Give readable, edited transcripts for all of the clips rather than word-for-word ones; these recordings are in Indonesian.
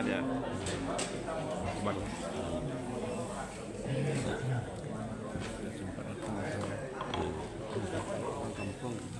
dia Bang. Kampung.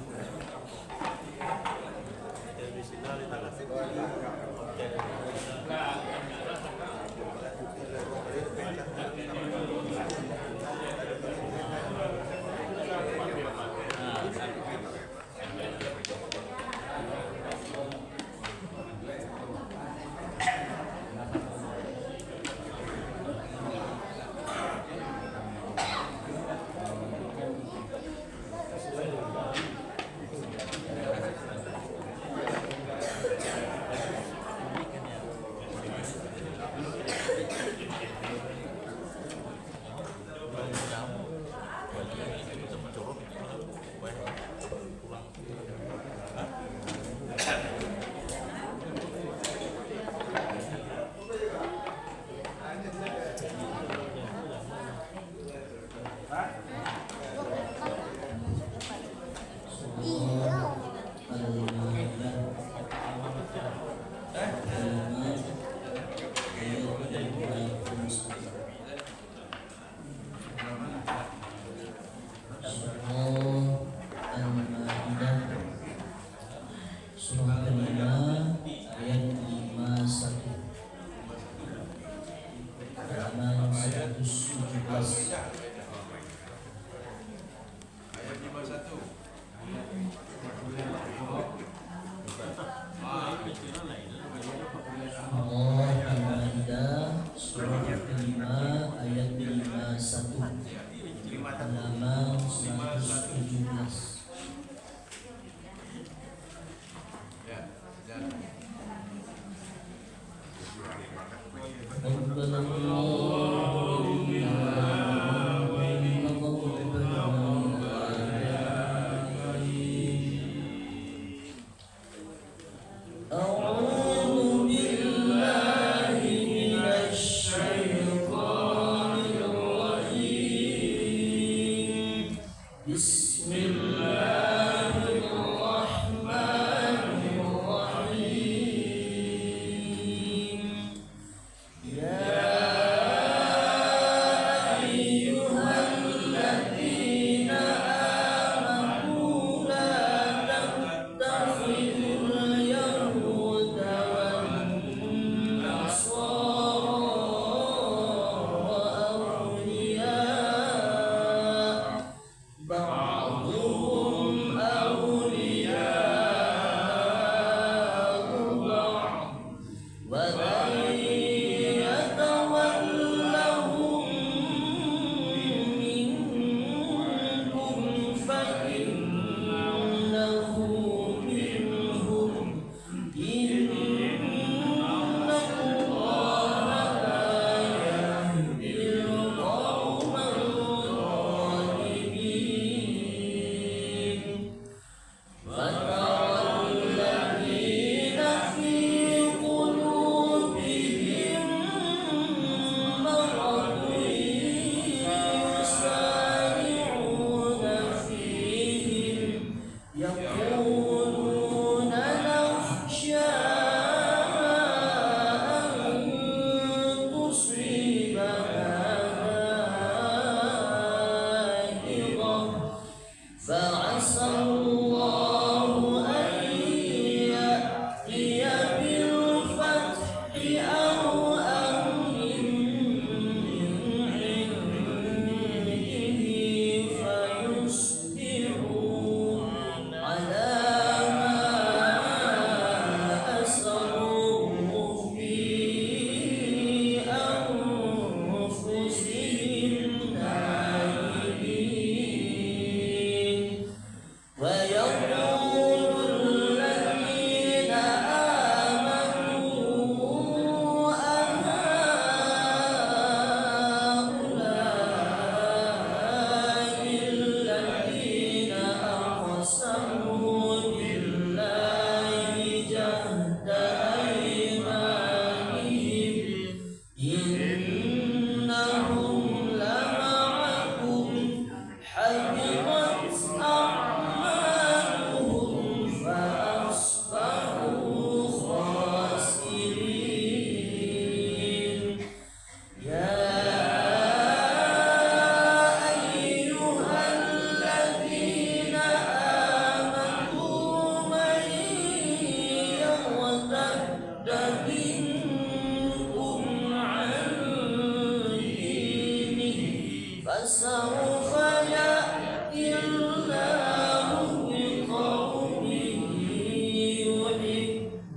فسوف يأتي الله بقوم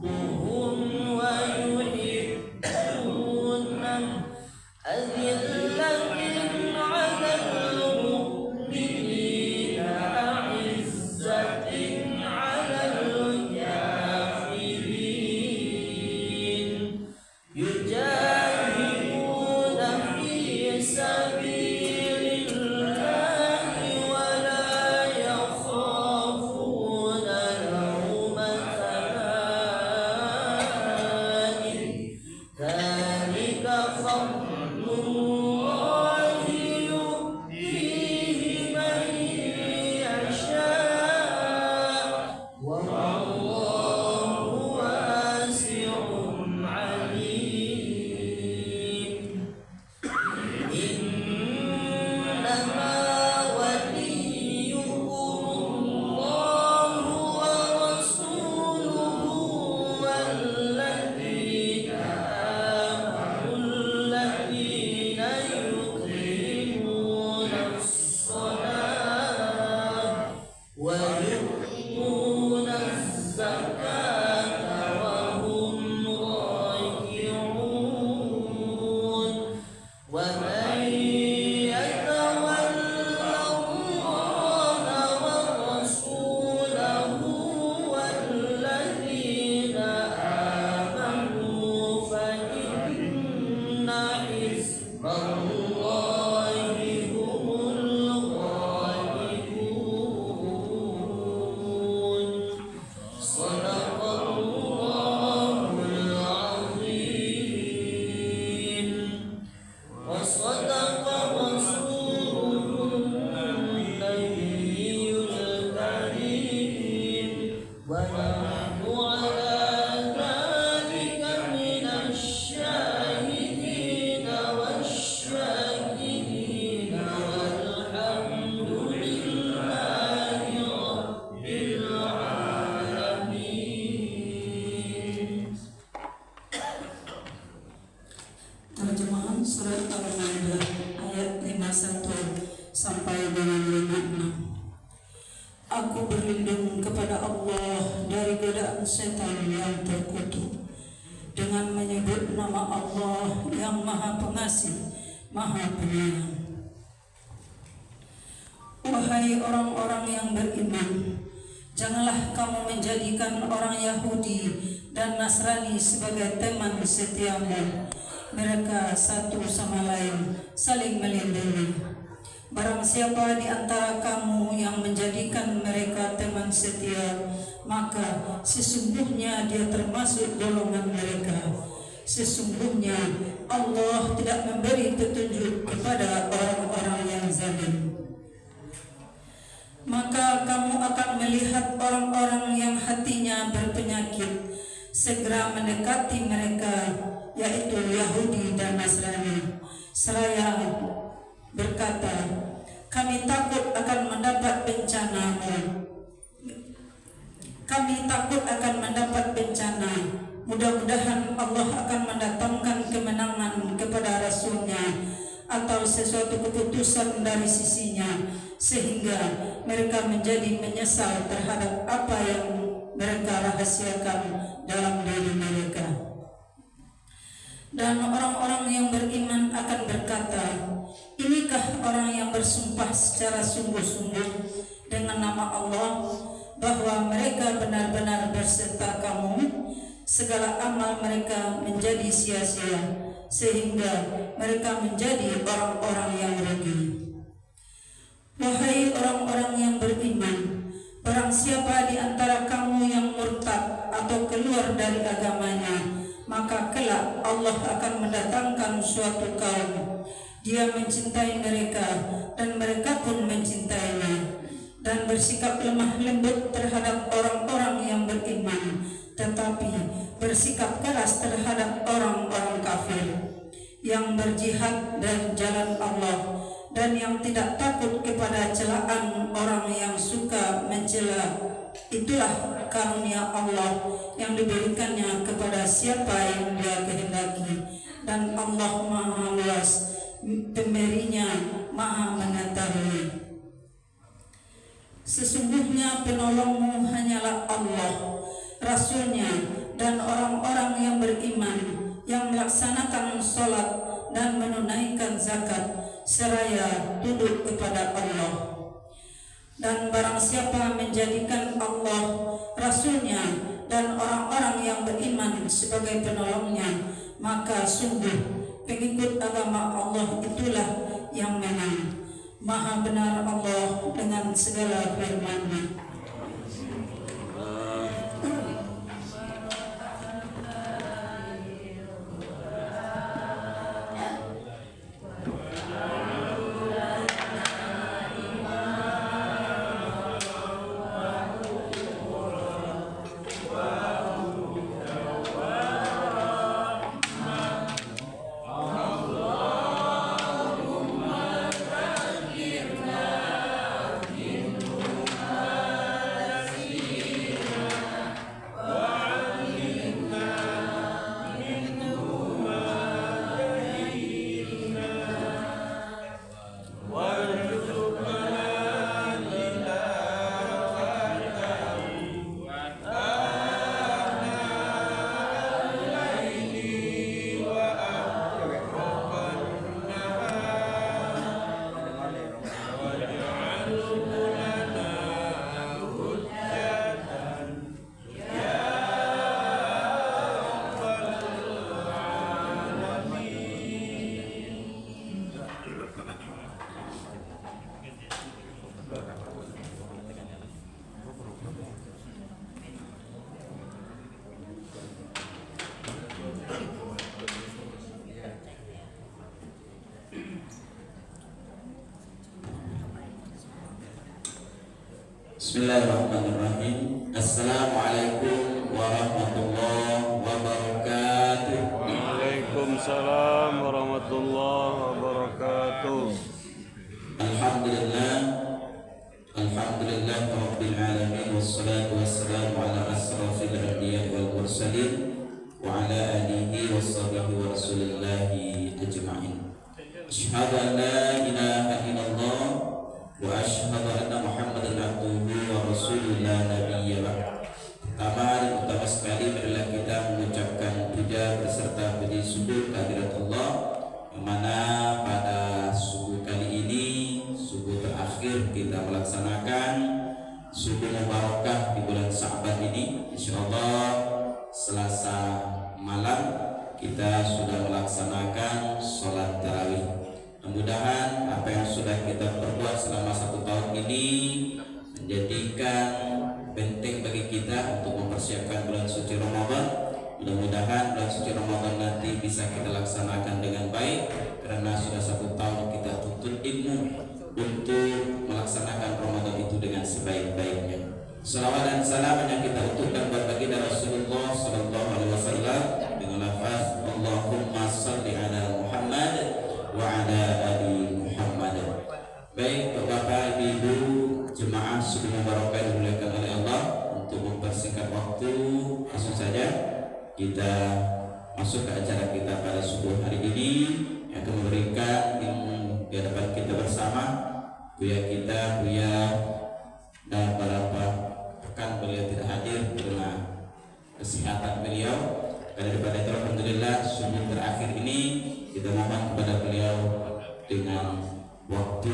يحبهم ويحبونه أذلة على المؤمنين أعزة على الكافرين يجاهدون في سبيل الله ولا يخافون لومة لائم ذلك فضل الله يؤتيه من يشاء والله واسع عليم إنما وليكم الله ورسوله والذين آمنوا الذين يقيمون الصلاة ويؤتون الزكاة وهم راكعون ومن يتول الله ورسوله والذين آمنوا فإن حزب الله هم الغالبون صدق الله العظيم وصدق رسوله النبي الكريم ونحن على ذلك من الشاهدين والشاكرين والحمد لله رب العالمين. Terjemahan surat Al-Maidah ayat 51 sampai dengan 56. Aku berlindung kepada Allah dari godaan setan yang terkutuk dengan menyebut nama Allah yang Maha Pengasih, Maha Penyayang. Wahai orang-orang yang beriman, janganlah kamu menjadikan orang Yahudi dan Nasrani sebagai teman setiamu. Mereka satu sama lain saling melindungi. Barang siapa di antara kamu yang menjadikan mereka teman setia, maka sesungguhnya dia termasuk golongan mereka. Sesungguhnya Allah tidak memberi petunjuk kepada orang-orang yang zalim. Maka kamu akan melihat orang-orang yang hatinya berpenyakit segera mendekati mereka, yaitu Yahudi dan Nasrani, seraya berkata, kami takut akan mendapat bencana. Mudah-mudahan Allah akan mendatangkan kemenangan kepada Rasulnya atau sesuatu keputusan dari sisinya, sehingga mereka menjadi menyesal terhadap apa yang mereka rahasiakan dalam diri mereka. Dan orang-orang yang beriman akan berkata, inikah orang yang bersumpah secara sungguh-sungguh dengan nama Allah bahwa mereka benar-benar berserta kamu, segala amal mereka menjadi sia-sia, sehingga mereka menjadi orang-orang yang rugi. Wahai orang-orang yang beriman, barang siapa di antara kamu yang murtad atau keluar dari agamanya, maka kelak Allah akan mendatangkan suatu kaum. Dia mencintai mereka dan mereka pun mencintainya, dan bersikap lemah lembut terhadap orang-orang yang beriman, tetapi bersikap keras terhadap orang-orang kafir yang berjihad dari jalan Allah dan yang tidak takut kepada celaan orang yang suka mencela. Itulah karunia Allah yang diberikannya kepada siapa yang Dia kehendaki, dan Allah Maha Luas pemberinya Maha mengetahui. Sesungguhnya penolongmu hanyalah Allah, Rasulnya, dan orang-orang yang beriman, yang melaksanakan sholat dan menunaikan zakat, seraya tunduk kepada Allah. Dan barang siapa menjadikan Allah, Rasulnya, dan orang-orang yang beriman sebagai penolongnya, maka sungguh pengikut agama Allah itulah yang menang. Maha benar Allah dengan segala firman-Nya. Bismillahirrahmanirrahim. Assalamualaikum warahmatullahi wabarakatuh. Waalaikumsalam warahmatullahi wabarakatuh. Alhamdulillah, alhamdulillah rabbil alamin, wassalatu wassalamu ala asrafil anbiya wal mursalin wa ala alihi washabihi wa rasulillahi ajma'in. Asyhadu an la ilaha illallah wa asyhadu anna Muhammadan abduhu wa rasulullah nabiyya ba'd. Pertama dan utama sekali adalah kita mengucapkan puja beserta puji syukur kehadirat Allah, yang mana pada subuh kali ini, subuh terakhir kita melaksanakan subuh mubarakah di bulan Sya'ban ini. Insyaallah Selasa malam kita sudah melaksanakan sholat tarawih. Mudah-mudahan apa yang sudah kita perbuat selama 1 tahun ini menjadikan benteng bagi kita untuk mempersiapkan bulan suci Ramadan. Mudah-mudahan bulan suci Ramadan nanti bisa kita laksanakan dengan baik, karena sudah 1 tahun kita tuntut ilmu untuk melaksanakan Ramadan itu dengan sebaik-baiknya. Salawat dan salam yang kita utuhkan buat baginda Rasulullah sallallahu alaihi wasallam dengan lafaz Allahumma shalli ala Muhammad wa ala ali Muhammad. Baik Bapak Ibu jemaah subuh mubarakah dimuliakan oleh Allah, untuk mempersingkat waktu langsung saja kita masuk ke acara kita pada subuh hari ini, yang akan memberikan ilmu di hadapan kita bersama Buya kita, Buya dan beberapa rekan beliau tidak hadir karena kesehatan beliau. Daripada itu alhamdulillah subuh terakhir ini kita mohon kepada beliau dengan waktu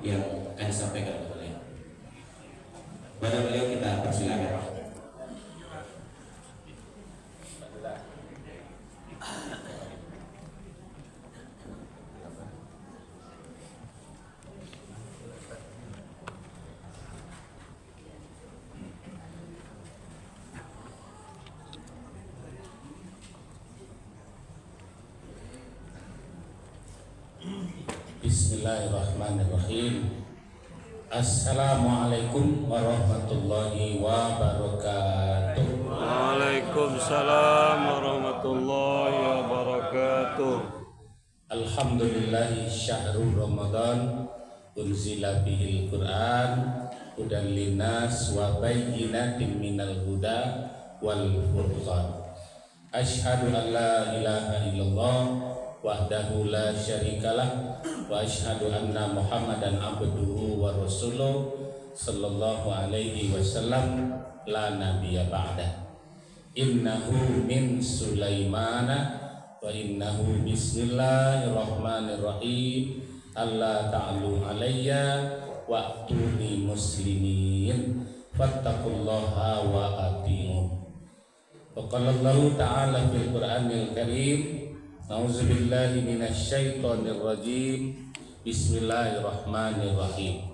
yang akan disampaikan oleh beliau. Pada beliau kita persilakan. Bismillahirrahmanirrahim. Assalamualaikum warahmatullahi wabarakatuh. Waalaikumsalam warahmatullahi wabarakatuh. Alhamdulillahi syahrul Ramadan unzila bihil Qur'an hudan linnas wa bayyinatin minal huda wal furqan. Asyhadu an la ilaha illallah wahdahu la syarikalah wa asyhadu anna Muhammadan abduhu wa rasuluh sallallahu alaihi wasallam la nabiyya ba'da. Innahu min Sulaimana wa innahu bismillahirrahmanirrahim. Allah ta'alu alayya wa'tuni muslimin fattaqullaha wa ati'un. Wa qala Allah ta'ala fil Qur'anil Karim, a'udzubillahi minasyaitonir rajim. Bismillahirrahmanirrahim.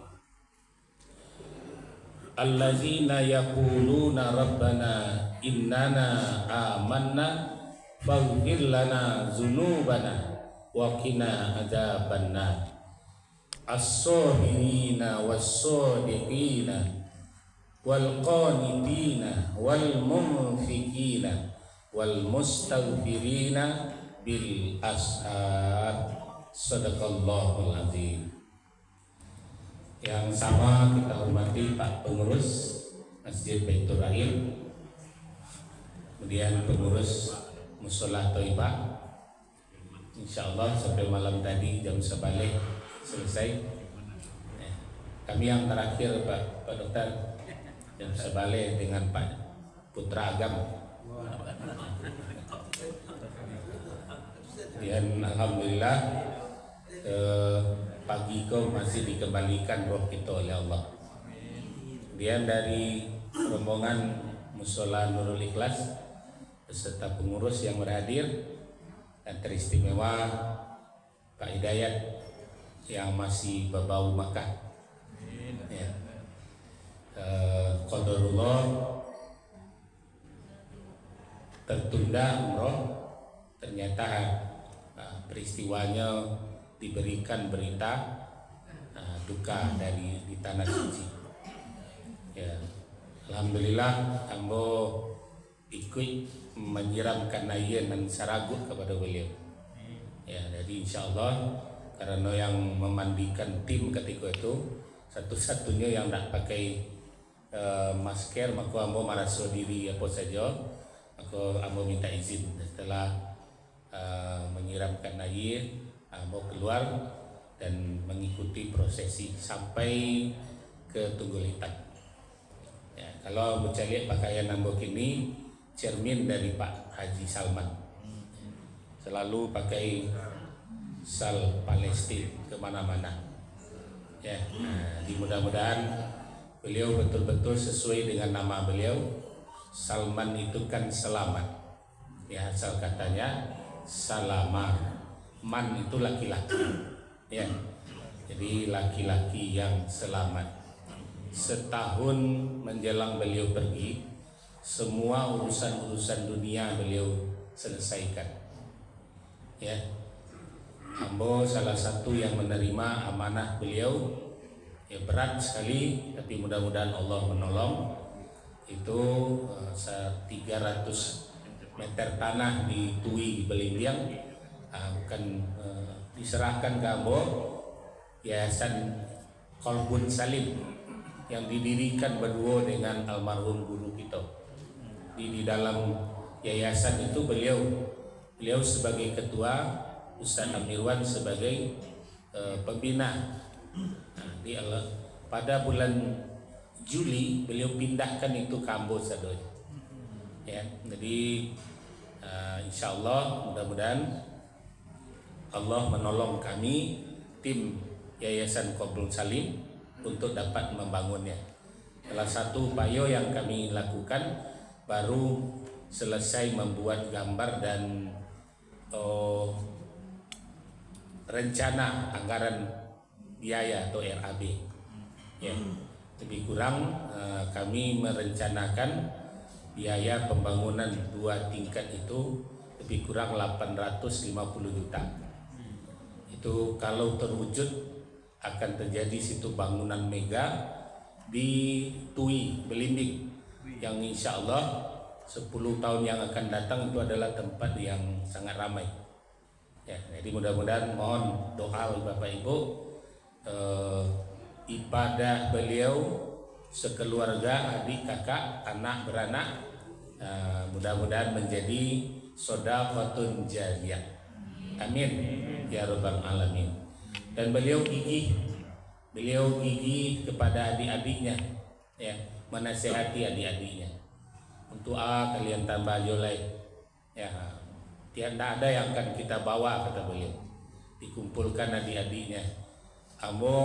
Allazina yaquluna rabbana innana amanna faghfir lana dzunubana wa qina adzabannar. As-sabirina was-sadiqina wal qanitina wal munfikina wal mustaghfirina bil ashar. Sadaqallahul azim. Yang sama kita hormati Pak Pengurus Masjid Baitur Rahim, kemudian pengurus Mushola Thaibah. Insyaallah sampai malam tadi jam sebalik selesai. Kami yang terakhir Pak Dokter jam sebalik dengan Pak Putra Agam. Dan alhamdulillah pagi kau masih dikembalikan roh kita oleh Allah. Kemudian dari rombongan Mushola Nurul Ikhlas beserta pengurus yang berhadir dan teristimewa Pak Hidayat yang masih berbau Makkah. Ya. Qadarullah tertunda umroh, ternyata peristiwanya diberikan berita duka dari di tanah suci. Ya, alhamdulillah ambo ikut menyiramkan air dan saragut kepada beliau. Ya, jadi insyaallah karena yang memandikan tim ketika itu satu-satunya yang tak pakai masker, maka ambo merasa diri apa saja, maka ambo minta izin setelah menyiramkan air, ambo keluar dan mengikuti prosesi sampai ke Tunggul Hitam. Ya, kalau ambo lihat pakaian ambo kini cermin dari Pak Haji Salman, selalu pakai sal Palestina kemana-mana. Ya, mudah-mudahan beliau betul-betul sesuai dengan nama beliau. Salman itu kan selamat. Ya, asal katanya salama, man itu laki-laki. Ya, jadi laki-laki yang selamat. Setahun menjelang beliau pergi, semua urusan-urusan dunia beliau selesaikan. Ya, ambo salah satu yang menerima amanah beliau. Ya, berat sekali, tapi mudah-mudahan Allah menolong. Itu 300 meter tanah di Tui Belimbiang akan diserahkan ke ambo Yayasan Qalbun Salim yang didirikan berdua dengan almarhum guru kita. Di dalam yayasan itu beliau sebagai ketua, Ustaz Amirwan sebagai pembina. Pada bulan Juli beliau pindahkan itu ke Ambo Sadoy. Ya, jadi insyaallah mudah-mudahan Allah menolong kami tim Yayasan Qalbun Salim untuk dapat membangunnya. Salah satu upaya yang kami lakukan baru selesai membuat gambar dan rencana anggaran biaya atau RAB. Ya, lebih kurang kami merencanakan biaya pembangunan 2 tingkat itu lebih kurang 850 juta. Itu kalau terwujud akan terjadi situ bangunan mega di Tui Belimbing yang insya Allah 10 tahun yang akan datang itu adalah tempat yang sangat ramai. Ya, jadi mudah-mudahan mohon doa Bapak Ibu, ibadah beliau sekeluarga, adik, kakak, anak, beranak, mudah-mudahan menjadi shadaqatun jariyah. Amin ya rabbal alamin. Dan beliau gigih kepada adik-adiknya, ya, menasehati adik-adiknya. Untuk kalian tambah jolai, ya, tidak ada yang akan kita bawa, kata beliau. Dikumpulkan adik-adiknya. Amo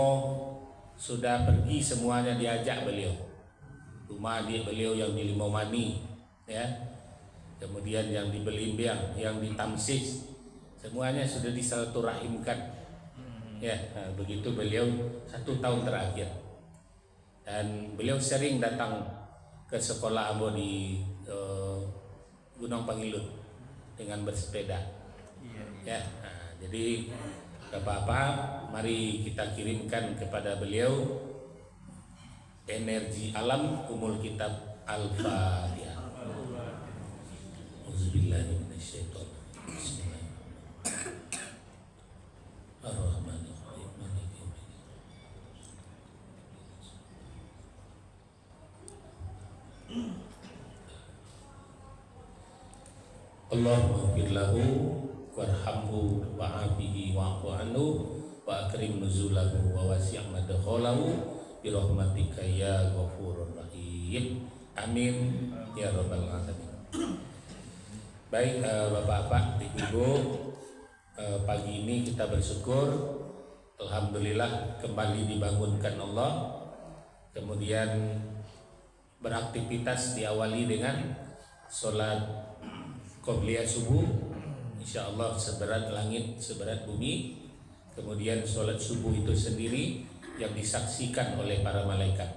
sudah pergi semuanya, diajak beliau. Rumah adik beliau yang di Limomani, ya, kemudian yang di Belimbiang, yang di Tamsis, semuanya sudah disilaturahimkan. Ya, begitu beliau 1 tahun terakhir. Dan beliau sering datang ke sekolah Amo di Gunung Pangilut dengan bersepeda. Ya, jadi Bapak-bapak, mari kita kirimkan kepada beliau energi alam umul kitab Al-Fatihah. Auzubillahi minasyaitonir rajim. Bismillahirrahmanirrahim. Maliki yaumiddin. Allahumma ighfir lahu warhamhu wa'afihi wa'fu anhu wa akrim nuzulahu wa wasi' madkhalahu bi rahmatika ya ghafurur rahim. Amin ya rabbal alamin. Baik, Bapak-bapak, Ibu, pagi ini kita bersyukur, alhamdulillah kembali dibangunkan Allah. Kemudian beraktivitas diawali dengan sholat qobliyah subuh, insya Allah seberat langit, seberat bumi. Kemudian sholat subuh itu sendiri yang disaksikan oleh para malaikat.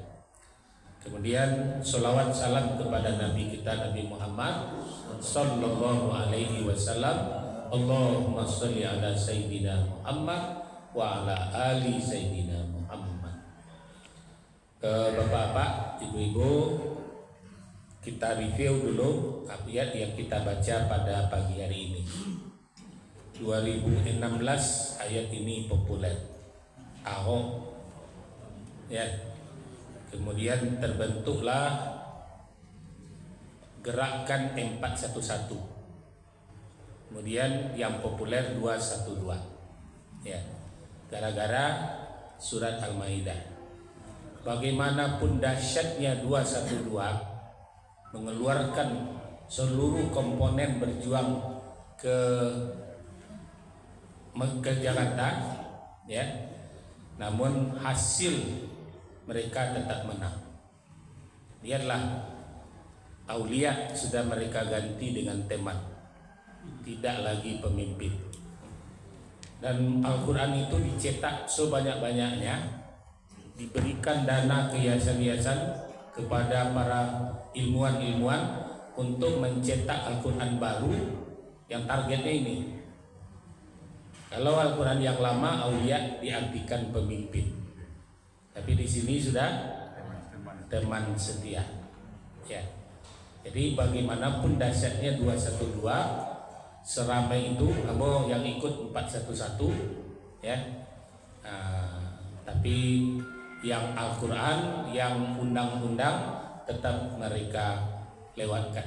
Kemudian sholawat salam kepada Nabi kita, Nabi Muhammad sallallahu alaihi wasallam. Allahumma sholli ala Sayyidina Muhammad wa ala ali Sayyidina Muhammad. Bapak-bapak, ibu-ibu, kita review dulu ayat yang kita baca pada pagi hari ini. 2016 ayat ini populer. Ahok, ya. Kemudian terbentuklah gerakan 411. Kemudian yang populer 212. Ya. Gara-gara surat Al-Maidah. Bagaimanapun dahsyatnya 212 mengeluarkan seluruh komponen berjuang ke Jakarta, ya. Namun hasil mereka tetap menang. Lihatlah, aulia sudah mereka ganti dengan teman, tidak lagi pemimpin. Dan Al-Quran itu dicetak sebanyak-banyaknya, diberikan dana ke yayasan-yayasan kepada para ilmuwan-ilmuwan untuk mencetak Al-Quran baru yang targetnya ini. Kalau Al-Quran yang lama aulia diartikan pemimpin. Tapi di sini sudah teman setia. Ya. Jadi bagaimanapun dahsyatnya 212, seramai itu, kamu yang ikut 411, ya. Tapi yang Al-Quran, yang undang-undang tetap mereka lewatkan.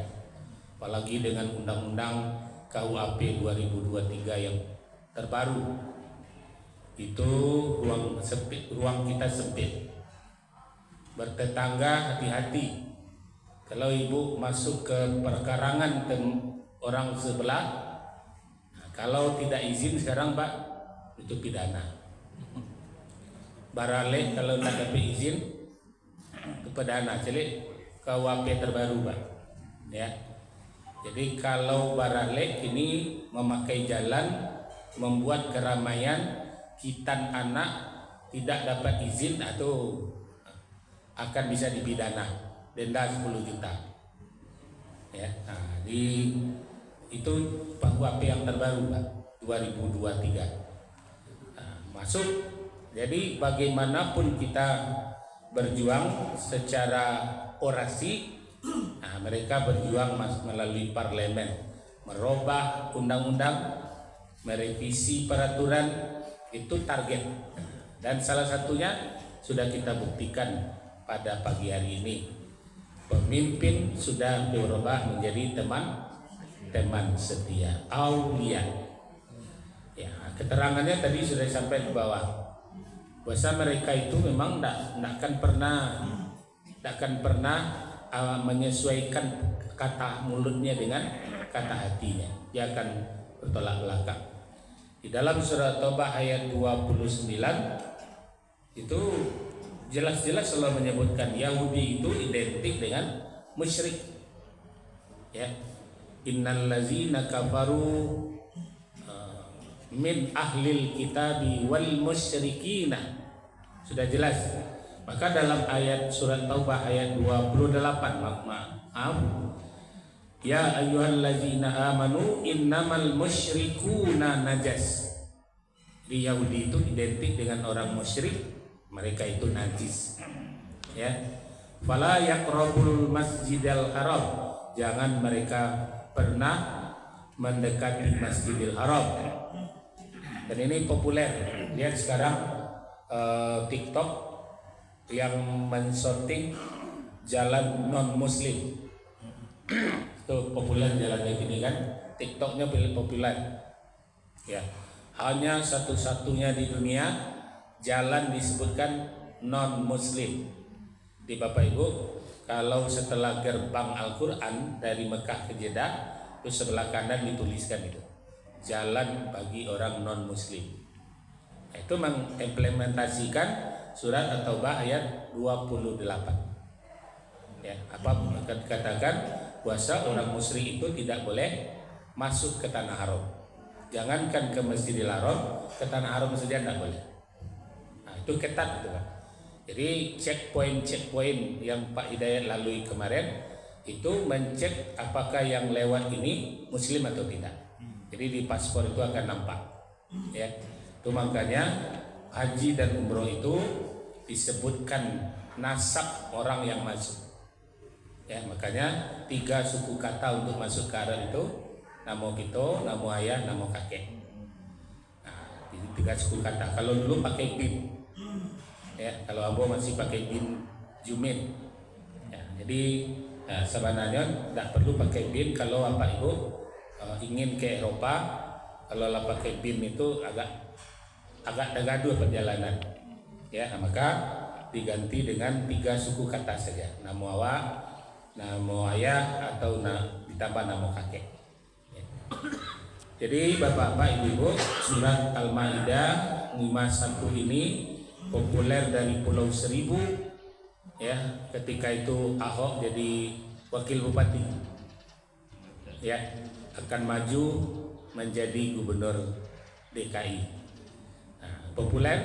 Apalagi dengan undang-undang KUHP 2023 yang terbaru. Itu ruang sempit, ruang kita sempit. Bertetangga hati-hati. Kalau ibu masuk ke perkarangan orang sebelah, nah, kalau tidak izin sekarang Pak, itu pidana. Barale kalau tak dapat izin, itu pidana. Jadi KUHP terbaru Pak, ya. Jadi kalau barale ini memakai jalan, membuat keramaian, kitan anak tidak dapat izin atau akan bisa dipidana, denda 10 juta. Ya, nah, itu KUHP yang terbaru Pak, 2023. Nah, masuk. Jadi bagaimanapun kita berjuang secara orasi, nah, mereka berjuang melalui parlemen, merubah undang-undang, merevisi peraturan. Itu target, dan salah satunya sudah kita buktikan pada pagi hari ini. Pemimpin sudah berubah menjadi teman setia, aulia. Ya, keterangannya tadi sudah sampai di bawah. Bahwa mereka itu memang tidak akan pernah menyesuaikan kata mulutnya dengan kata hatinya. Dia akan bertolak belakang. Di dalam surat Taubah ayat 29 itu jelas-jelas Allah menyebutkan Yahudi itu identik dengan musyrik. Ya. Innal ladzina kafaru min ahlil kitabi wal musyrikina. Sudah jelas. Maka dalam ayat surat Taubah ayat 28 maaf. Ya ayyuhallazina amanu innamal musyrikuna najas. Di Yahudi itu identik dengan orang musyrik, mereka itu najis. Ya. Fala yaqrabul masjidal haram. Jangan mereka pernah mendekati Masjidil Haram. Dan ini populer. Lihat sekarang TikTok yang mensorting jalan non muslim. Itu populer jalannya gini kan. TikToknya populer. Ya. Hanya satu-satunya di dunia jalan disebutkan non muslim. Di Bapak Ibu, kalau setelah gerbang Al-Quran dari Mekah ke Jeddah, itu sebelah kanan dituliskan itu jalan bagi orang non muslim. Nah, itu mengimplementasikan surat At-Taubah ayat 28. Ya, apa katakan puasa orang musyrik itu tidak boleh masuk ke tanah haram. Jangankan ke Masjidil Haram, ke tanah haram saja tidak boleh. Nah, itu ketat itu kan. Jadi checkpoint yang Pak Hidayat lalui kemarin itu mencek apakah yang lewat ini muslim atau tidak. Jadi di paspor itu akan nampak. Ya, itu makanya haji dan umroh itu disebutkan nasab orang yang masuk. Ya, makanya 3 suku kata untuk masuk ke Arab itu namo pito, namo ayah, namo kakek. Nah, 3 suku kata. Kalau dulu pakai bin. Ya, kalau Ambo masih pakai bin Jumin. Ya, jadi sebenarnya tidak perlu pakai bin kalau Bapak Ibu ingin ke Eropa. Kalau pakai bin itu agak gaduh perjalanan. Ya, maka diganti dengan 3 suku kata saja. Namo awak, namo ayah, atau ditambah namo kakek. Ya. Jadi Bapak-bapak, Ibu-ibu, surat Al-Maidah 51 ini populer dari Pulau Seribu. Ya, ketika itu Ahok jadi wakil bupati. Ya, akan maju menjadi gubernur DKI. Nah, populer,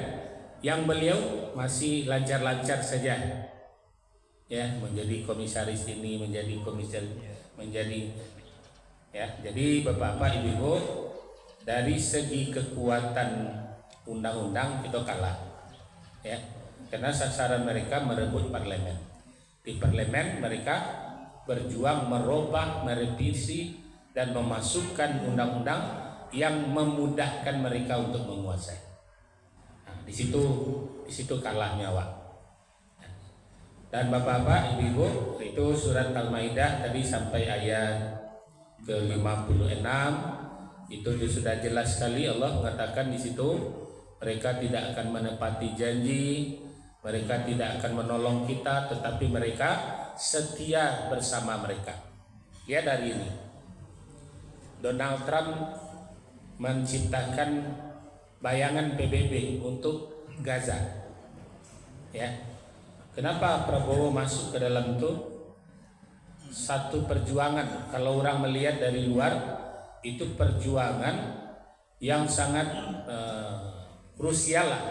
yang beliau masih lancar-lancar saja. Ya, menjadi komisaris ini, menjadi komisaris, ya. Jadi Bapak-bapak, Ibu-ibu, dari segi kekuatan undang-undang itu kalah. Ya, karena sasaran mereka merebut parlemen. Di parlemen mereka berjuang merubah, merevisi dan memasukkan undang-undang yang memudahkan mereka untuk menguasai. Nah, di situ kalahnya Wak. Dan Bapak-bapak, Ibu-ibu, itu surat Al-Maidah tadi sampai ayat ke-56 itu sudah jelas sekali Allah mengatakan di situ. Mereka tidak akan menepati janji, mereka tidak akan menolong kita, tetapi mereka setia bersama mereka. Lihat hari ini, Donald Trump menciptakan bayangan PBB untuk Gaza. Ya, kenapa Prabowo masuk ke dalam itu? Satu perjuangan. Kalau orang melihat dari luar, itu perjuangan yang sangat krusial lah.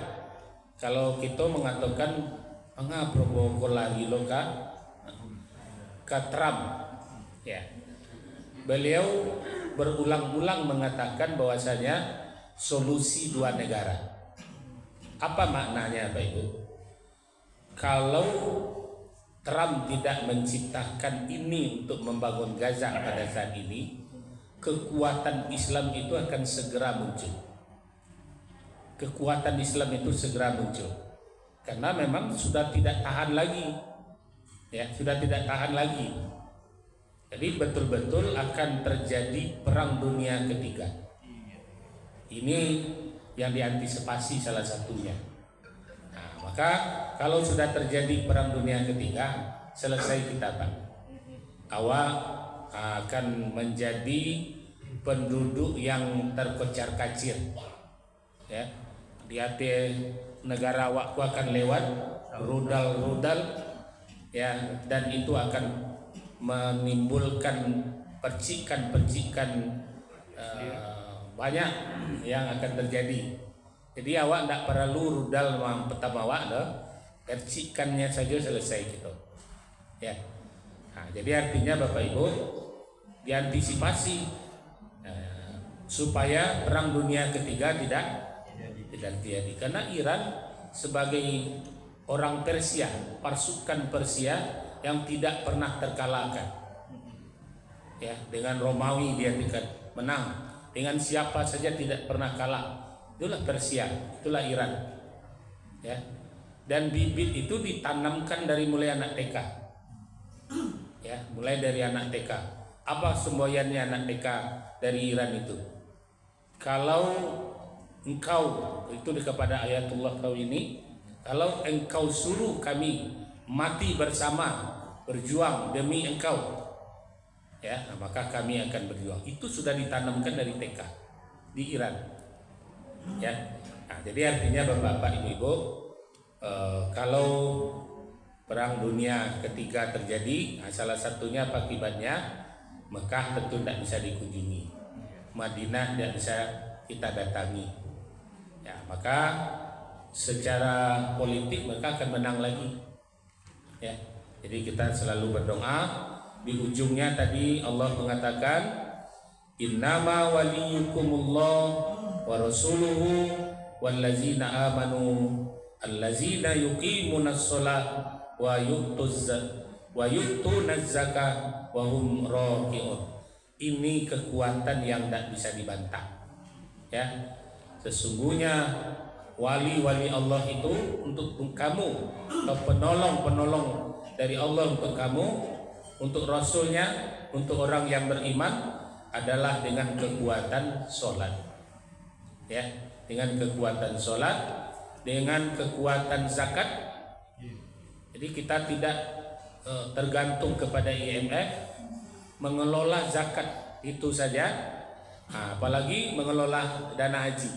Kalau kita mengatakan Prabowo lagi lo ke Trump, ya, beliau berulang-ulang mengatakan bahwasanya solusi 2 negara. Apa maknanya Bapak Ibu? Kalau Trump tidak menciptakan ini untuk membangun Gaza pada saat ini, kekuatan Islam itu akan segera muncul. Kekuatan Islam itu segera muncul karena memang sudah tidak tahan lagi. Ya, sudah tidak tahan lagi. Jadi betul-betul akan terjadi perang dunia ketiga. Ini yang diantisipasi salah satunya. Nah, maka kalau sudah terjadi perang dunia ketiga, selesai kita Pak. Awak akan menjadi penduduk yang terkocar-kacir. Ya, di hati negara awak akan lewat rudal-rudal, ya, dan itu akan menimbulkan percikan-percikan banyak yang akan terjadi. Jadi awak tidak perlu rudal pertama awak, percikannya saja selesai gitu. Ya. Nah, jadi artinya Bapak Ibu diantisipasi supaya perang dunia ketiga tidak terjadi. Karena Iran sebagai orang Persia, pasukan Persia yang tidak pernah terkalahkan. Ya, dengan Romawi dia tidak menang. Dengan siapa saja tidak pernah kalah. Itulah Persia, itulah Iran. Ya. Dan bibit itu ditanamkan dari mulai anak TK. Ya, mulai dari anak TK. Apa semboyannya anak TK dari Iran itu? Kalau engkau itu kepada Ayatullah kau ini, kalau engkau suruh kami mati bersama, berjuang demi engkau, ya, maka kami akan berjuang. Itu sudah ditanamkan dari TK di Iran. Ya, nah, jadi artinya Bapak-bapak, Ibu-ibu, kalau perang dunia ketiga terjadi, nah, salah satunya apa akibatnya? Mekah tentu tidak bisa dikunjungi, Madinah tidak bisa kita datangi. Ya, maka secara politik mereka akan menang lagi. Ya, jadi kita selalu berdoa. Di ujungnya tadi Allah mengatakan innama waliyukumullah wa rasuluhu wallazina amanu allazina yuqimunas shalah wa yu'tunaz zakah wa hum raki'un. Ini kekuatan yang tidak bisa dibantah. Ya, sesungguhnya wali-wali Allah itu untuk kamu, atau penolong-penolong dari Allah untuk kamu, untuk Rasulnya, untuk orang yang beriman adalah dengan kekuatan sholat. Ya, dengan kekuatan sholat, dengan kekuatan zakat. Jadi kita tidak tergantung kepada IMF, mengelola zakat itu saja, apalagi mengelola dana haji.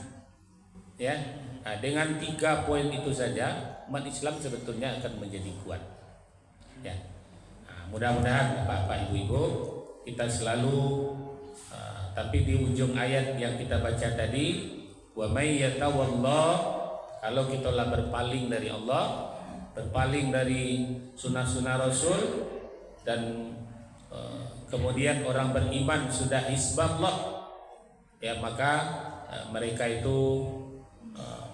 Ya, nah, dengan 3 poin itu saja umat Islam sebetulnya akan menjadi kuat. Ya. Mudah-mudahan Bapak Ibu-ibu kita selalu tapi di ujung ayat yang kita baca tadi, wa may yatawallah, kalau kita lah berpaling dari Allah, berpaling dari sunnah-sunnah Rasul, dan kemudian orang beriman sudah hisballah, ya, maka mereka itu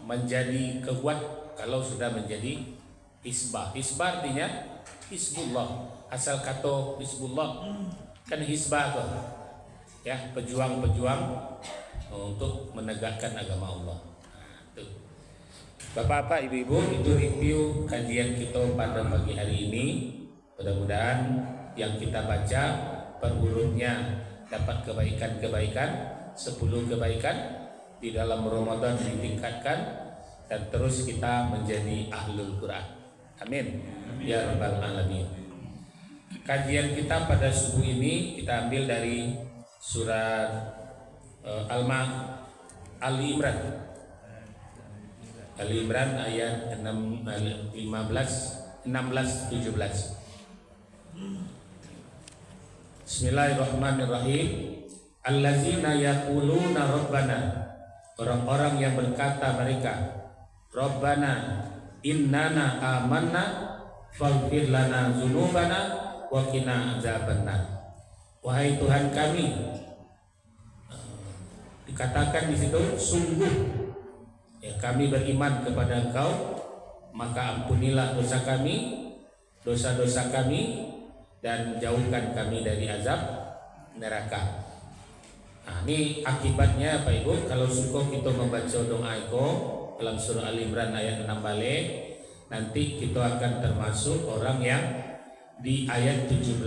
menjadi kuat kalau sudah menjadi hisbah. Hisbah artinya Hizbullah. Asal kata Hizbullah kan hisbah tuh, ya, pejuang-pejuang untuk menegakkan agama Allah. Tuh. Bapak-bapak, Ibu-ibu, itu review kajian kita pada pagi hari ini. Mudah-mudahan yang kita baca per hurufnya dapat kebaikan-kebaikan, 10 kebaikan di dalam Ramadan ditingkatkan, dan terus kita menjadi ahlul Quran. Amin ya rabbal alamin. Kajian kita pada subuh ini kita ambil dari surat Ali Imran. Ali Imran ayat 16-17. Bismillahirrahmanirrahim. Allazina yaquluna rabbana, orang-orang yang berkata mereka, Rabbana innana amanna faghfir lana dzunubana wa qina adzabannar. Wahai Tuhan kami, dikatakan di situ sungguh, ya, kami beriman kepada Engkau, maka ampunilah dosa kami, dosa-dosa kami, dan jauhkan kami dari azab neraka. Nah, ini akibatnya Pak Ibu, kalau suka kita membaca doa itu dalam surah Al Imran ayat 6 balik, nanti kita akan termasuk orang yang di ayat 17.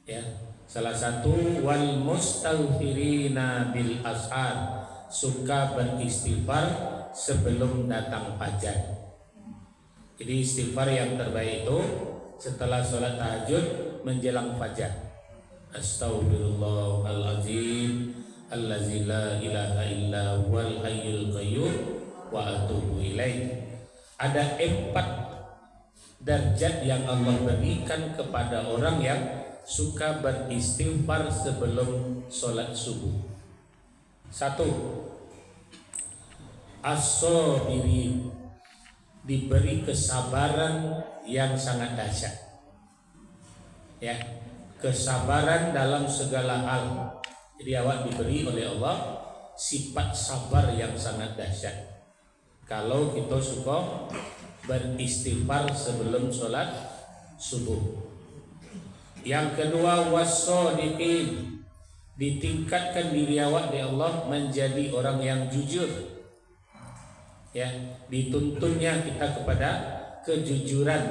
Ya, salah satu wal mustaghfirina bil ashar, suka beristighfar sebelum datang fajar. Jadi istighfar yang terbaik itu setelah sholat tahajud menjelang fajar. Astaghfirullahaladzim allazi la ilaha illa huwal hayyul qayyum wa atubu ilaih. Ada 4 derajat yang Allah berikan kepada orang yang suka beristighfar sebelum sholat subuh. 1. As-sabirin, diberi kesabaran yang sangat dahsyat. Ya, kesabaran dalam segala hal. Jadi awak diberi oleh Allah sifat sabar yang sangat dahsyat. Kalau kita suka beristighfar sebelum sholat subuh. Yang kedua, was-shadiqin, ditingkatkan diri awak di Allah menjadi orang yang jujur. Ya, dituntunnya kita kepada kejujuran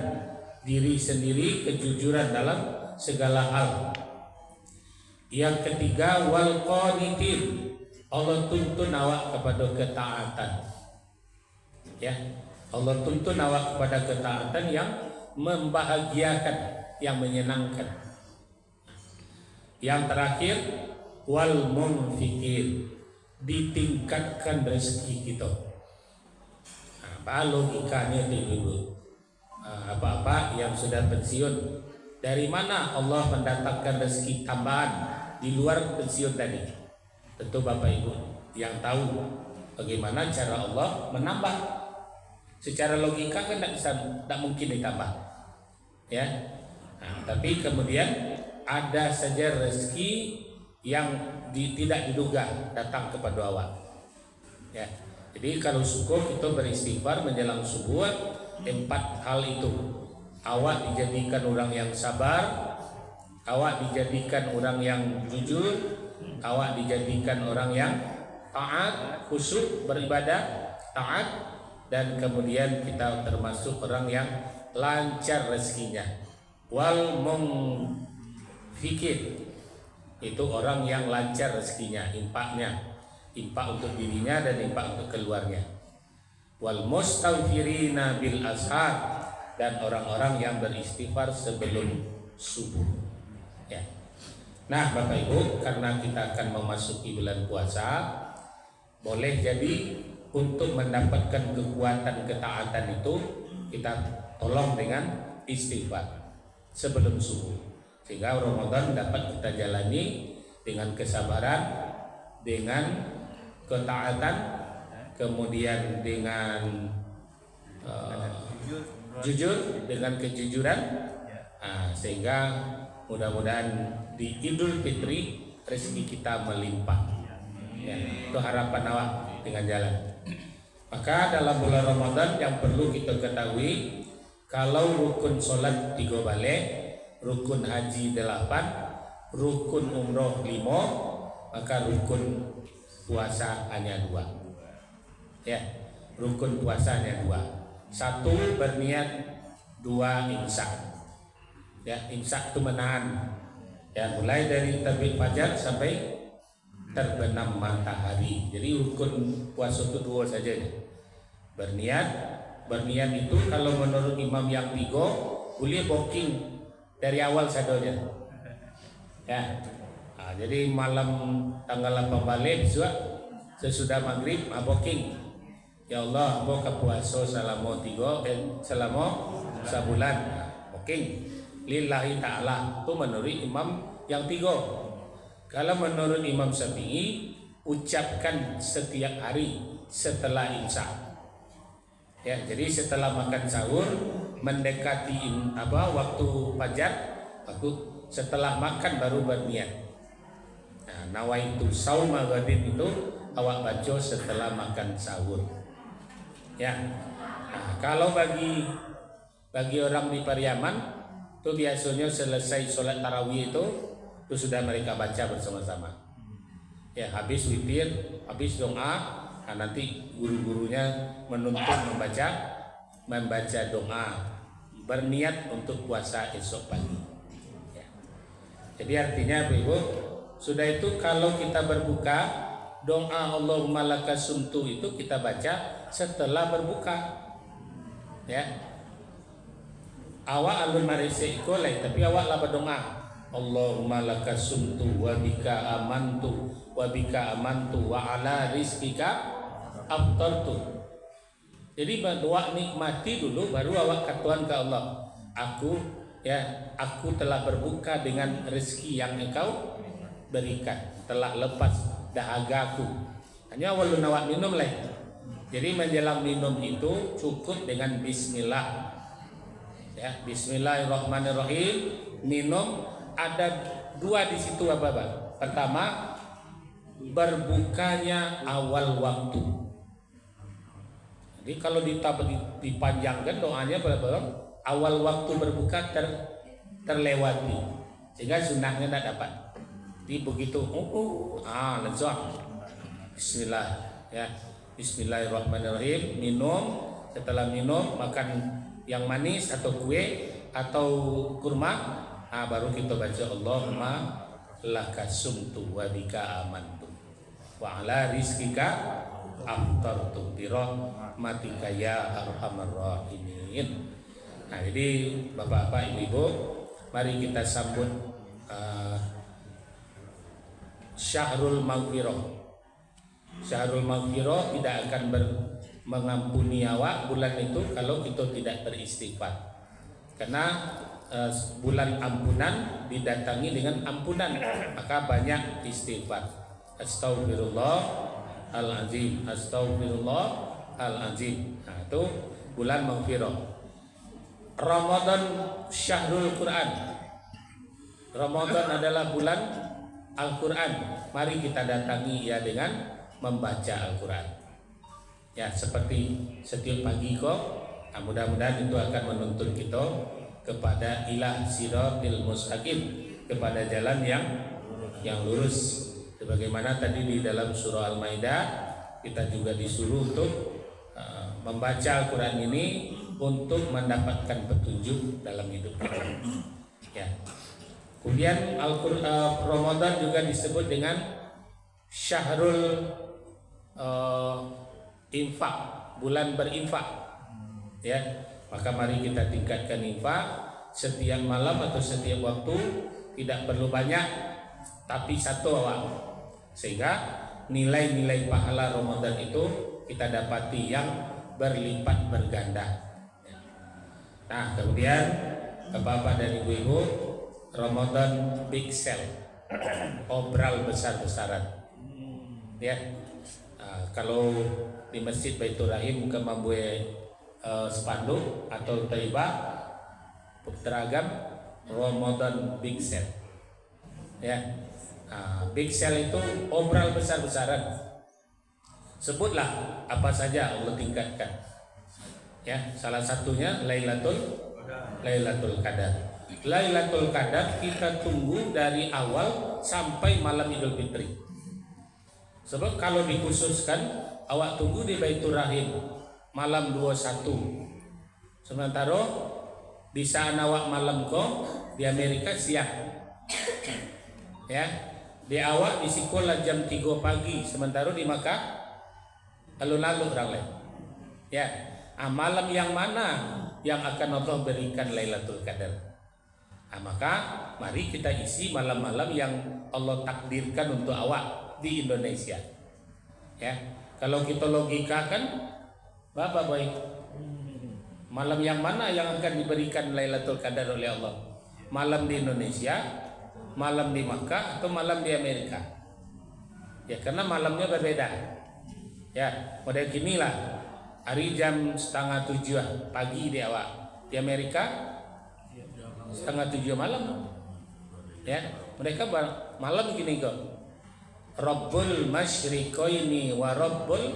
diri sendiri, kejujuran dalam segala hal. Yang ketiga, wal qanitin, Allah tuntun awak kepada ketaatan. Ya, Allah tuntun awak kepada ketaatan yang membahagiakan, yang menyenangkan. Yang terakhir, wal munfiqin, ditingkatkan rezeki kita. Apa logikanya itu? Apa-apa yang sudah pensiun, dari mana Allah mendatangkan rezeki tambahan di luar pensiun tadi? Tentu Bapak Ibu yang tahu bagaimana cara Allah menambah. Secara logika kan tidak mungkin ditambah, ya. Tapi kemudian ada saja rezeki yang tidak diduga datang kepada awak. Ya. Jadi kalau syukur kita beristighfar menjelang subuh, 4 hal itu. Awak dijadikan orang yang sabar, awak dijadikan orang yang jujur, awak dijadikan orang yang taat, khusyuk beribadah, taat, dan kemudian kita termasuk orang yang lancar rezekinya. Wal munfiqin, itu orang yang lancar rezekinya, infaknya, infak untuk dirinya dan infak untuk keluarnya. Wal mustaghfirina bil ashar, dan orang-orang yang beristighfar sebelum subuh. Ya. Nah, Bapak Ibu, karena kita akan memasuki bulan puasa, boleh jadi untuk mendapatkan kekuatan ketaatan itu kita tolong dengan istighfar sebelum subuh, sehingga Ramadan dapat kita jalani dengan kesabaran, dengan ketaatan, kemudian dengan jujur, dengan kejujuran, sehingga mudah-mudahan di Idul Fitri rezeki kita melimpah. Ya, itu harapan awak dengan jalan. Maka dalam bulan Ramadan yang perlu kita ketahui, kalau rukun sholat 3 balik, rukun haji 8, rukun umroh 5, maka rukun puasa hanya 2. Ya, rukun puasa hanya 2. 1 berniat, 2 imsak. Ya, imsak itu menahan. Ya, mulai dari terbit fajar sampai terbenam matahari. Jadi rukun puasa itu 2 saja. Berniat itu kalau menurut imam yang 3 boleh booking dari awal sadonya. Ya. Jadi malam tanggal 8 balik sesudah maghrib booking. Ya Allah, buka puasa selama sebulan. Booking lillahi ta'ala. Itu menurut imam yang 3. Kalau menurut Imam Syafi'i, ucapkan setiap hari setelah imsak. Ya, jadi setelah makan sahur mendekati waktu fajar, setelah makan baru berniat. Nah, nawaitu sauma ghadin itu awak baca setelah makan sahur. Ya. Nah, kalau bagi orang di Pariaman itu biasanya selesai sholat tarawih itu sudah mereka baca bersama-sama. Ya, habis witir, habis doa, nanti guru-gurunya menuntun membaca doa, berniat untuk puasa esok pagi. Ya. Jadi artinya Ibu, sudah itu kalau kita berbuka doa Allahumma lakasumtu itu kita baca setelah berbuka. Ya. Awak alun marisi ikolai, tapi awak lah berdoa Allahumma lakasumtu wa bika amantu wa ala rizkika aftartu. Jadi berdoa nikmati dulu, baru awak katuan ke Allah, aku telah berbuka dengan rezeki yang engkau berikan, telah lepas dahagaku. Hanya walun awak minum lah. Jadi menjelang minum itu cukup dengan bismillah. Ya, bismillahirrahmanirrahim. Minum ada dua di situ Bapak. Pertama, berbukanya awal waktu. Jadi kalau dipanjangkan doanya Bapak, awal waktu berbuka terlewati, sehingga sunnahnya tidak dapat. Jadi begitu langsung bismillah ya, bismillahirrahmanirrahim, minum. Setelah minum makan yang manis atau kue atau kurma, baru kita baca Allahumma lakasumtu wa bika amantu wa ala rizkika aftartu bi rahmatika ya arhamar rahimin. Nah, jadi Bapak-bapak, Ibu-ibu, mari kita sambut Syahrul Maghfirah. Syahrul Maghfirah tidak akan mengampuni awak bulan itu kalau kita tidak beristighfar. Karena bulan ampunan didatangi dengan ampunan, maka banyak istighfar. Astaghfirullahaladzim, astaghfirullahaladzim. Nah, itu bulan Maghfirah. Ramadan Syahrul Quran. Ramadan adalah bulan Al-Quran. Mari kita datangi ya dengan membaca Al-Quran. Ya, seperti setiap pagi kok. Mudah-mudahan itu akan menuntun kita kepada ilah siratil mustaqim, kepada jalan yang lurus. Sebagaimana tadi di dalam surah Al-Maidah, kita juga disuruh untuk membaca Al-Quran ini untuk mendapatkan petunjuk dalam hidup kita. Ya. Kemudian Ramadan juga disebut dengan Syahrul Infak, bulan berinfak. Ya, maka mari kita tingkatkan infak setiap malam atau setiap waktu, tidak perlu banyak, tapi satu awak, sehingga nilai-nilai pahala Ramadan itu kita dapati yang berlipat berganda. Nah, kemudian Bapak dan Ibu-ibu, Ramadan big sale, obral besar-besaran. Ya, kalau di Masjid Baitur Rahim ke Mambue spanduk atau Taibah teragam Ramadan big sale. Ya, big sale itu obral besar-besaran. Sebutlah apa saja Allah tingkatkan. Ya, salah satunya Lailatul Qadar. Lailatul Qadar kita tunggu dari awal sampai malam Idul Fitri. Sebab kalau dikhususkan, awak tunggu di Baitur Rahim malam 21. Sementara di sana awak malam kok di Amerika siang. Ya, di awak di sekolah jam 3 pagi, sementara di Makkah alun-alun orang lain. Ya, malam yang mana yang akan Allah berikan Lailatul Qadar? Maka mari kita isi malam-malam yang Allah takdirkan untuk awak di Indonesia. Ya, kalau kita logikakan, Bapak baik, malam yang mana yang akan diberikan Lailatul Qadar oleh Allah? Malam di Indonesia, malam di Makkah, atau malam di Amerika? Ya, karena malamnya berbeda. Ya, model gini lah. Hari jam 6:30 pagi di awak, di Amerika 6:30 malam. Ya, mereka malam gini kok. Rabbul masyriqaini wa Rabbul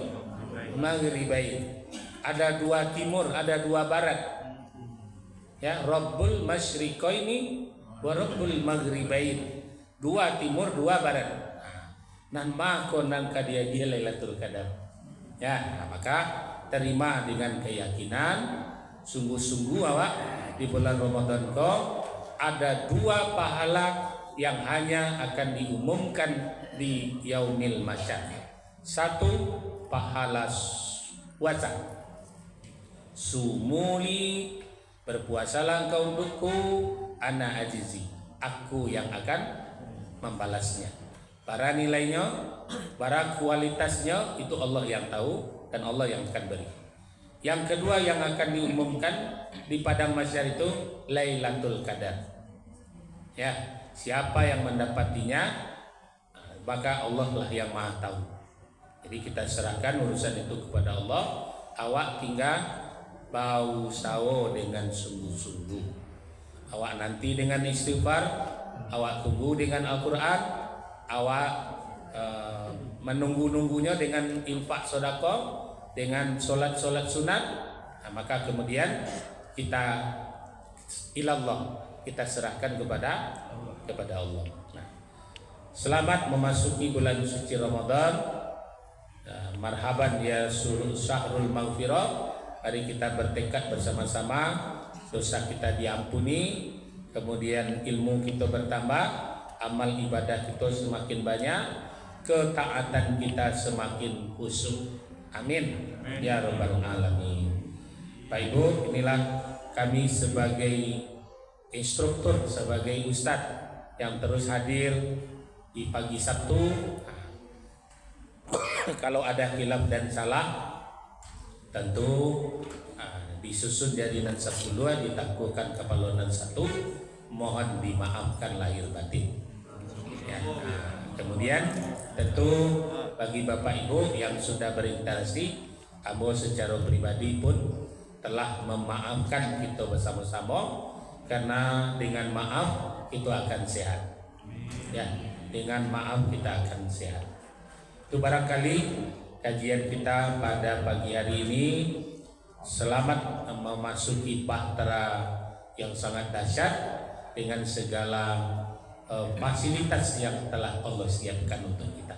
maghribain. Ada dua timur, ada dua barat. Ya, Rabbul masyriqaini wa Rabbul maghribain. Dua timur, dua barat. Nan makonan kadia dia Lailatul Qadar. Ya, maka terima dengan keyakinan, sungguh-sungguh awak di bulan Ramadan kok ada dua pahala yang hanya akan diumumkan di Yaumil Masyar. Satu, pahala puasa. Sumuli, berpuasalah engkau untukku, ana ajizi, aku yang akan membalasnya. Para nilainya, para kualitasnya itu Allah yang tahu dan Allah yang akan beri. Yang kedua yang akan diumumkan di padang mahsyar itu Lailatul Qadar. Ya, siapa yang mendapatinya maka Allah lah yang Maha tahu. Jadi kita serahkan urusan itu kepada Allah. Awak tinggal bau sawo dengan sungguh-sungguh. Awak nanti dengan istighfar, awak tunggu dengan Al-Quran, awak menunggu-nunggunya dengan infak sedekah, dengan solat-solat sunat. Nah, maka kemudian kita ilallah, kita serahkan kepada Allah. Nah, selamat memasuki bulan suci Ramadan. Marhaban ya syahrul maghfirah. Hari kita bertekad bersama-sama, dosa kita diampuni, kemudian ilmu kita bertambah, amal ibadah kita semakin banyak, ketaatan kita semakin khusyuk. Amin ya rabbal alamin. Pak Ibu, inilah kami sebagai instruktur, sebagai ustadz yang terus hadir di pagi Sabtu. Kalau ada khilaf dan salah, tentu disusun jadinan 10, ditakukan kepalonan 1, mohon dimaafkan lahir batin. Ya, kemudian tentu bagi Bapak Ibu yang sudah berinteraksi, Abo secara pribadi pun telah memaafkan kita bersama-sama, karena dengan maaf itu akan sehat. Ya, dengan maaf kita akan sehat. Itu barangkali kajian kita pada pagi hari ini. Selamat memasuki bahtera yang sangat dahsyat dengan segala fasilitas yang telah Allah siapkan untuk kita.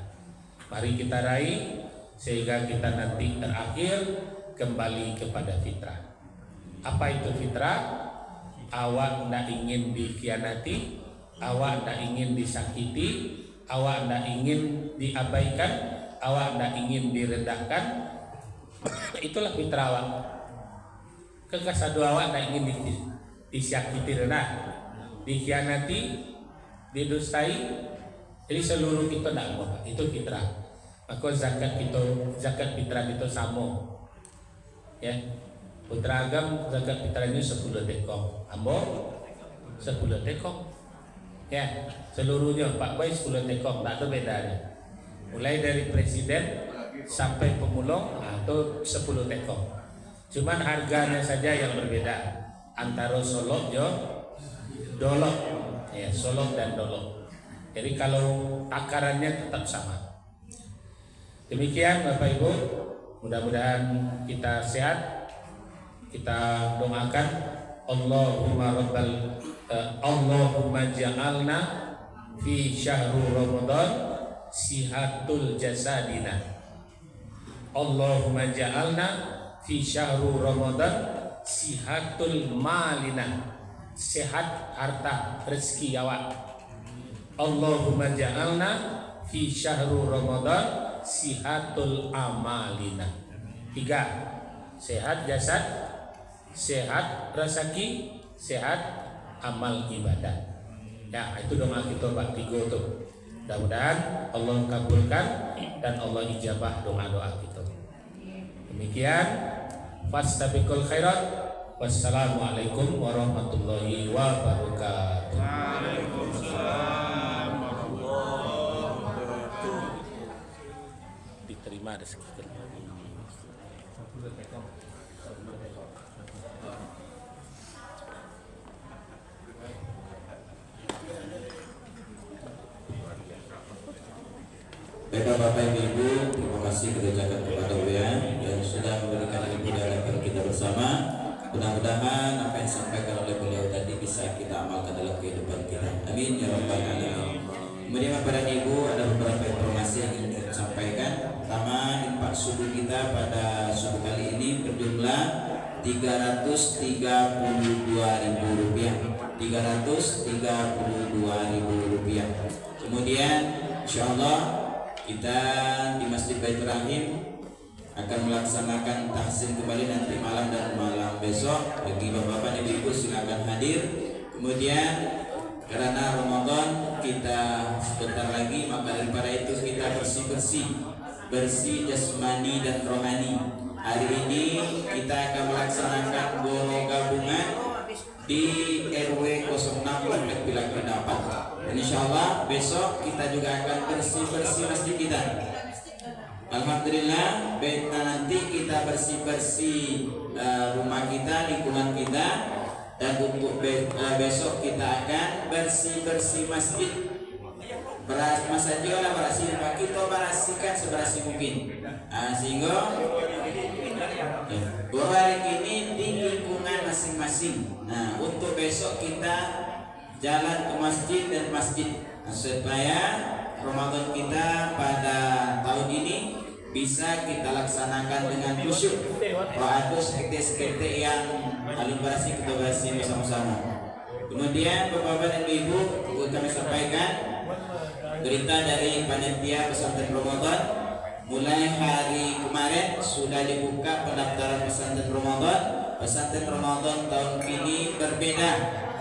Mari kita raih sehingga kita nanti terakhir kembali kepada fitrah. Apa itu fitrah? Awak tidak ingin dikhianati, awak tidak ingin disakiti, awak tidak ingin diabaikan, awak tidak ingin direndahkan. Itulah fitrah awak. Kekasadu awak tidak ingin disakiti rendah, dikhianati, didustai. Jadi seluruh kita tidak mau. Itu fitrah. Maka zakat fitrah kita sama. Ya, putra agam zakat fitrahnya 10 tekong, ambo 10 tekong. Ya, seluruhnya Pak Boy 10 tekong, tak ada bedanya. Mulai dari presiden sampai pemulung atau 10 tekong. Cuman harganya saja yang berbeda antara solok dolok. Ya, solok dan dolok. Jadi kalau takarannya tetap sama. Demikian Bapak Ibu, mudah-mudahan kita sehat. Kita doakan Allahumma ja'alna fi syahrul Ramadan sihatul jasadina. Allahumma ja'alna fi syahrul Ramadan sihatul malina. Sehat harta rezeki awak. Allahumma ja'alna fi syahrul Ramadan sihatul amalina. 3, sehat jasad, sehat rezeki, sehat amal ibadah. Ya, itu doa kita Pak Tigo tuh. Mudah-mudahan Allah kabulkan dan Allah ijabah doa-doa kita. Demikian, fastabiqul khairat. Wassalamualaikum warahmatullahi wabarakatuh. Waalaikumsalam warahmatullahi wabarakatuh. Diterima rezeki. Bapak Ibu, terima kasih kita ucapkan kepada Buya yang sudah memberikan ilmu dan kita bersama. Mudah-mudahan apa yang disampaikan oleh beliau tadi bisa kita amalkan dalam kehidupan kita. Amin ya rabbal alamin. Kemudian Bapak dan Ibu, ada beberapa informasi yang ingin kita sampaikan. Pertama, infak subuh kita pada subuh kali ini berjumlah Rp332.000. Rp332.000. Kemudian insyaallah kita di Masjid Baitur Rahim akan melaksanakan tahsin kembali nanti malam dan malam besok. Bagi bapak-bapak dan ibu silakan hadir. Kemudian karena Ramadan kita sebentar lagi, maka daripada itu kita bersih jasmani dan rohani. Hari ini kita akan melaksanakan goro gabungan di RW 06 Komplek Pilar Pendapat. Dan insyaallah besok kita juga akan bersih masjid kita. Alhamdulillah, nanti kita bersih rumah kita, lingkungan kita, dan untuk besok kita akan bersih masjid. Masa juga lah bersih rumah kita, bersihkan sebersih mungkin. Sehingga hari ini di lingkungan masing-masing. Nah, untuk besok kita jalan ke masjid dan masjid supaya Ramadan kita pada tahun ini bisa kita laksanakan dengan khusyuk. Wa'adus sekte yang paling bersih kita bersih bersama-sama. Kemudian bapak-bapak dan ibu, kami sampaikan berita dari panitia pesantren Ramadan. Mulai hari kemarin sudah dibuka pendaftaran pesantren Ramadan. Pesantren Ramadan tahun ini berbeda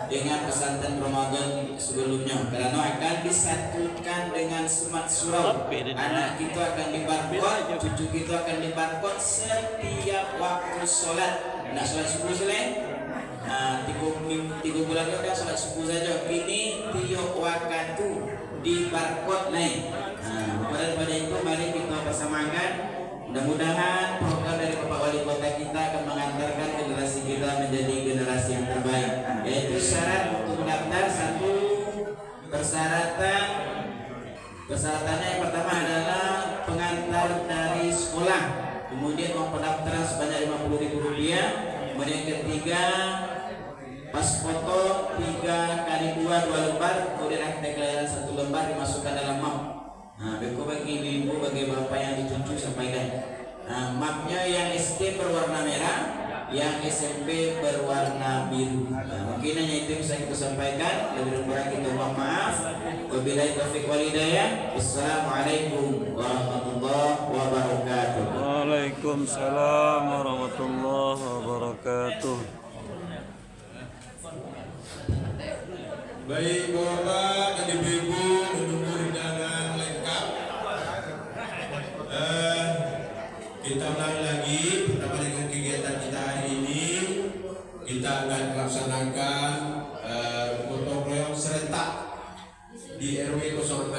dengan pesantren Ramadan sebelumnya, karena akan disatukan dengan semat surau. Anak kita akan dibarkot, cucu kita akan dibarkot setiap waktu sholat. Nak sholat subuh selesai, 3 bulan kan sholat subuh saja. Ini tiap waktu dibarkot naik. Pada itu mari kita bersamakan. Mudah-mudahan program dari Bapak Wali Kota kita akan mengantarkan generasi kita menjadi generasi yang terbaik. Yaitu syarat untuk mendaftar, satu persyaratannya yang pertama adalah pengantar dari sekolah, kemudian uang pendaftaran sebanyak Rp50.000, kemudian yang ketiga pas foto 3x2 2 lembar, kemudian akte kelahiran 1 lembar dimasukkan dalam map. Bagi ibu, bagi bapak yang dicucu sampaikan. Mapnya yang SD berwarna merah, yang SMP berwarna biru. Mungkin hanya itu yang bisa kita sampaikan. Lebih kurang kita mohon maaf. Wabillahi taufiq wal hidayah. Wassalamualaikum warahmatullahi wabarakatuh. Waalaikumsalam warahmatullahi wabarakatuh. Baik bapak dan ibu-ibu, menunggu hidangan lengkap. Kita ulang lagi pertama dengan kegiatan kita hari ini. Kita akan melaksanakan gotong royong serentak di RW 06,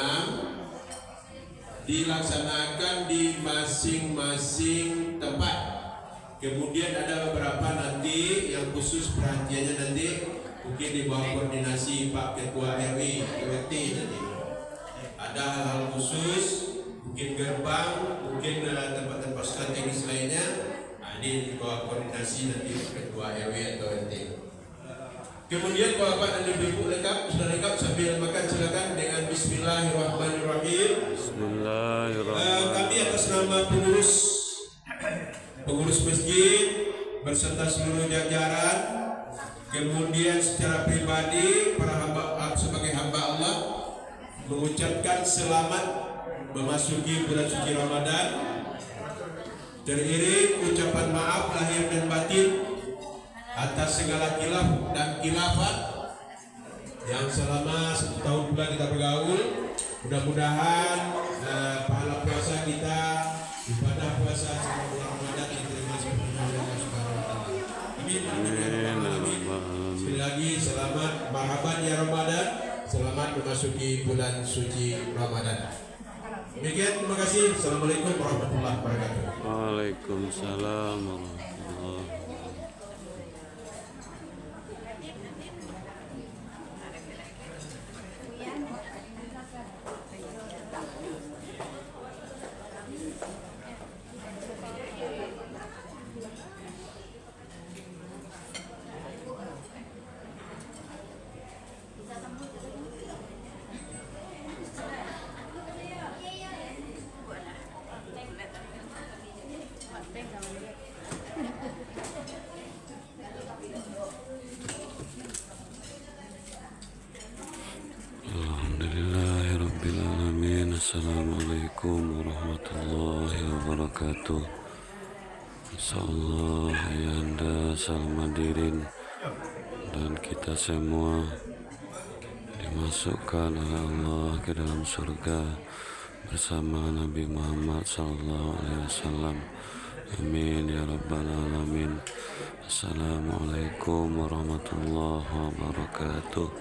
dilaksanakan di masing-masing tempat. Kemudian ada beberapa nanti yang khusus perhatiannya nanti mungkin di bawah koordinasi Pak Ketua RW RT nanti. Ada hal-hal khusus, mungkin gerbang, mungkin tempat-tempat strategis lainnya. Ini di bawah koordinasi nanti Pak Ketua RW atau RT. Kemudian bapak dan ibu sudah lengkap sambil makan, silakan dengan Bismillahirrahmanirrahim. Bismillahirrahmanirrahim. Kami atas nama pengurus masjid beserta seluruh jajaran, kemudian secara pribadi para hamba sebagai hamba Allah mengucapkan selamat memasuki bulan suci Ramadan. Teriring ucapan maaf lahir dan batin atas segala khilaf dan khilafat yang selama 1 tahun bulan kita bergaul. Mudah-mudahan pahala puasa kita, ibadah puasa selama bulan Ramadan diterima sepenuhnya oleh Allah Subhanahu wa taala. Amin. Sekali lagi selamat marhaban ya Ramadan, selamat memasuki bulan suci Ramadan. Demikian, terima kasih. Assalamualaikum warahmatullahi wabarakatuh. Waalaikumsalam warahmatullahi wabarakatuh. Thank you. warahmatullahi wabarakatuh. Insyaallah Ayahanda Salmadirin dan kita semua dimasukkan oleh Allah ke dalam surga bersama Nabi Muhammad SAW. Amin ya rabbal alamin. Assalamualaikum warahmatullahi wabarakatuh.